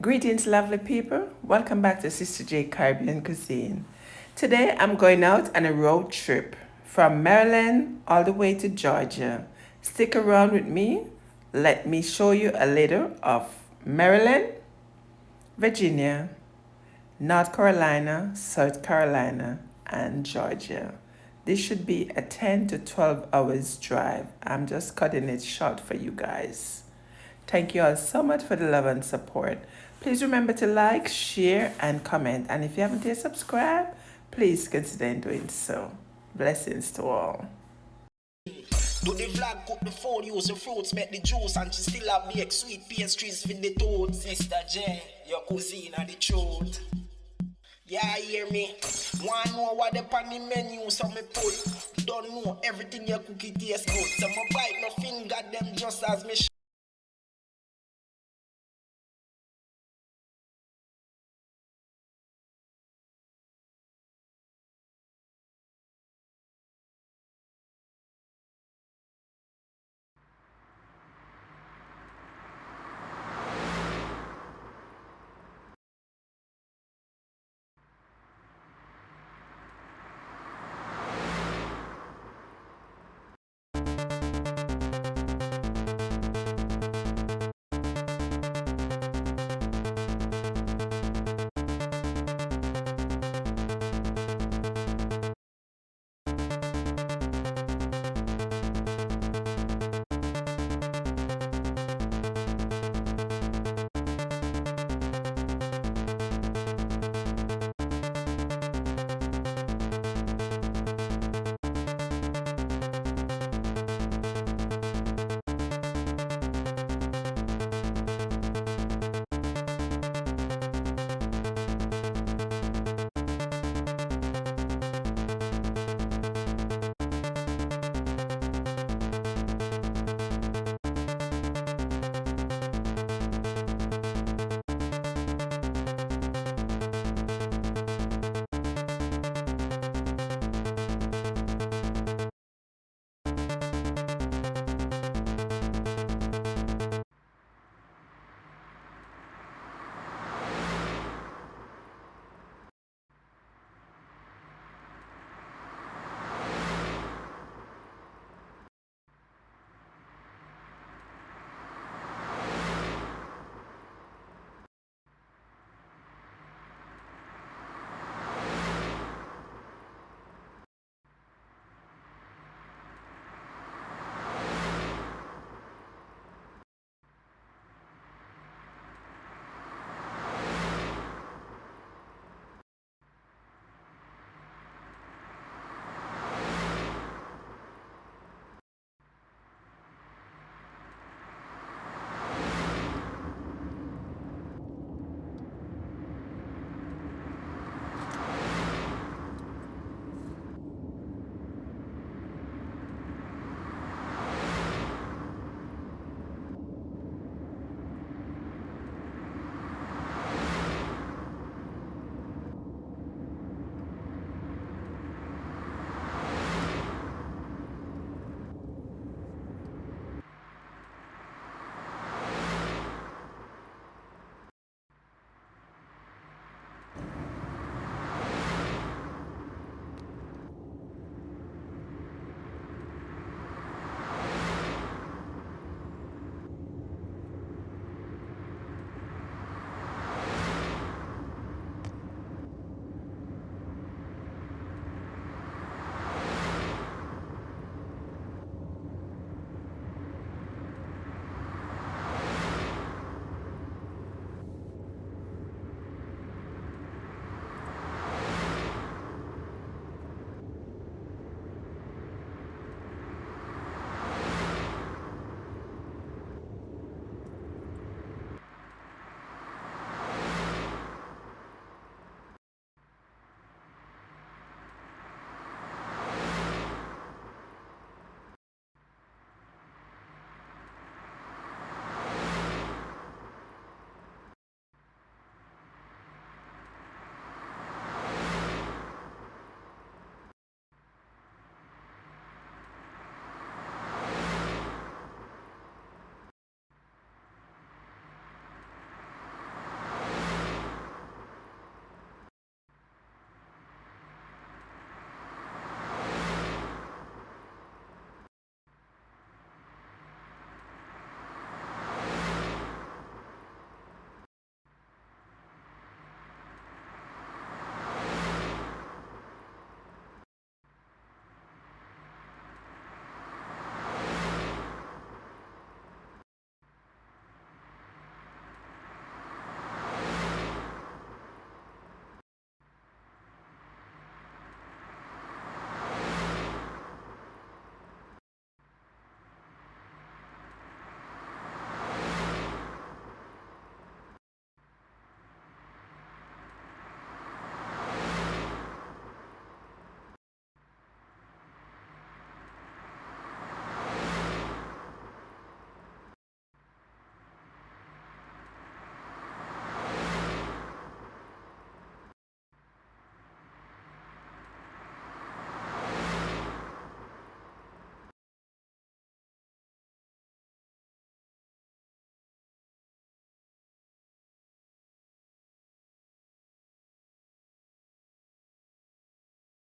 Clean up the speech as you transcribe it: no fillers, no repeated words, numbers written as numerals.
Greetings, lovely people. Welcome back to Sister J Caribbean Cuisine. Today I'm going out on a road trip from Maryland all the way to Georgia. Stick around with me. Let me show you a little of Maryland, Virginia, North Carolina, South Carolina, and Georgia. This should be a 10 to 12 hours drive. I'm just cutting it short for you guys. Thank you all so much for the love and support. Please remember to like, share, and comment. And if you haven't yet subscribed, please consider doing so. Blessings to all. Do the vlog cook the food, use the fruits, make the juice, and she still have bake sweet pastries for the toads. Sister J, your cuisine are the truth. Yeah, hear me. Want know what the on the menu, so me put. Don't know everything you cook it tastes good. So me bite my finger them just as me